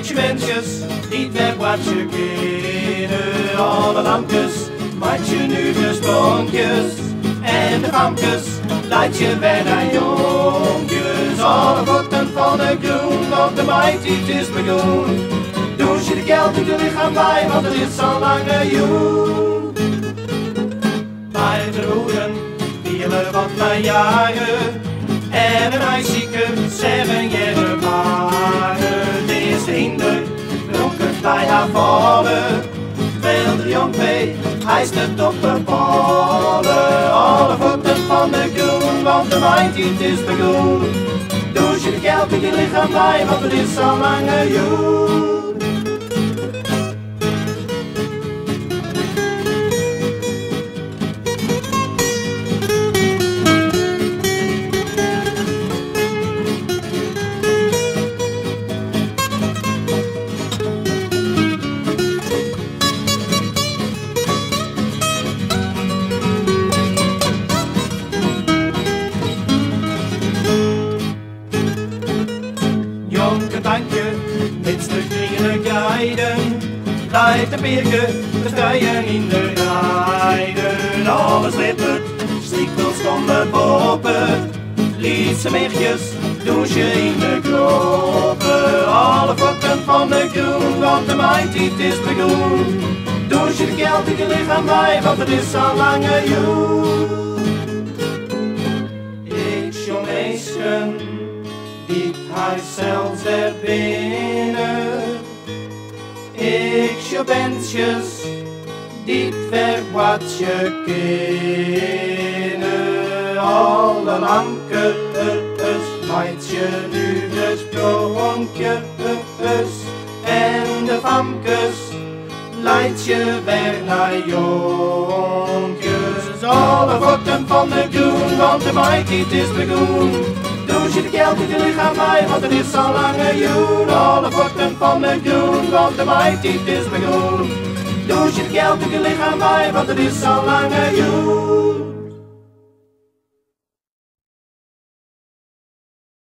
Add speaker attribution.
Speaker 1: je mensjes, niet weg wat je kinderen. Alle lampjes, maak je nu de spronkjes. En de famkes, laat je weer naar jonkjes. Alle voeten van de groen, want de maaitijd is begonnen. Doe je de geld in je lichaam bij, want het is al lange joen. Bij de roeren vielen wat mijn jaren. En een ijzieke 7 jaar waren. Het is de hinder, dronken bij haar vallen. Veel de jong mee, hij is de toppen vallen. Alle voeten van de groen, want de maaitijd is begonnen. Doe je de geld in je lichaam bij, want het is al lange joen. Jonke tankje, met de groene guiden, leidt de bergen, de vrijen in de rijden. Alles lippert, stiekels komen boven, lietse meertjes, douche in de kropen. Alle voeten van de groen, want de maaitijd is begonnen. Douche de geld in je lichaam bij, want het is al lange joen. Ik jong meisken, die hij zelfs er binnen. Ik je wensjes, die ver wat je kennen. Alle lampjes, maait je nu de spronkjes. En de famkes, leidt je weer naar jonkjes. Alle voeten van de groen, want de maaitijd is begonnen. Doe je de geld in je lichaam bij, want het is al lange joen. Alle voeten van de groen, want de maaitijd is begonnen. Doe je de geld in je lichaam bij, want het is al lange joen.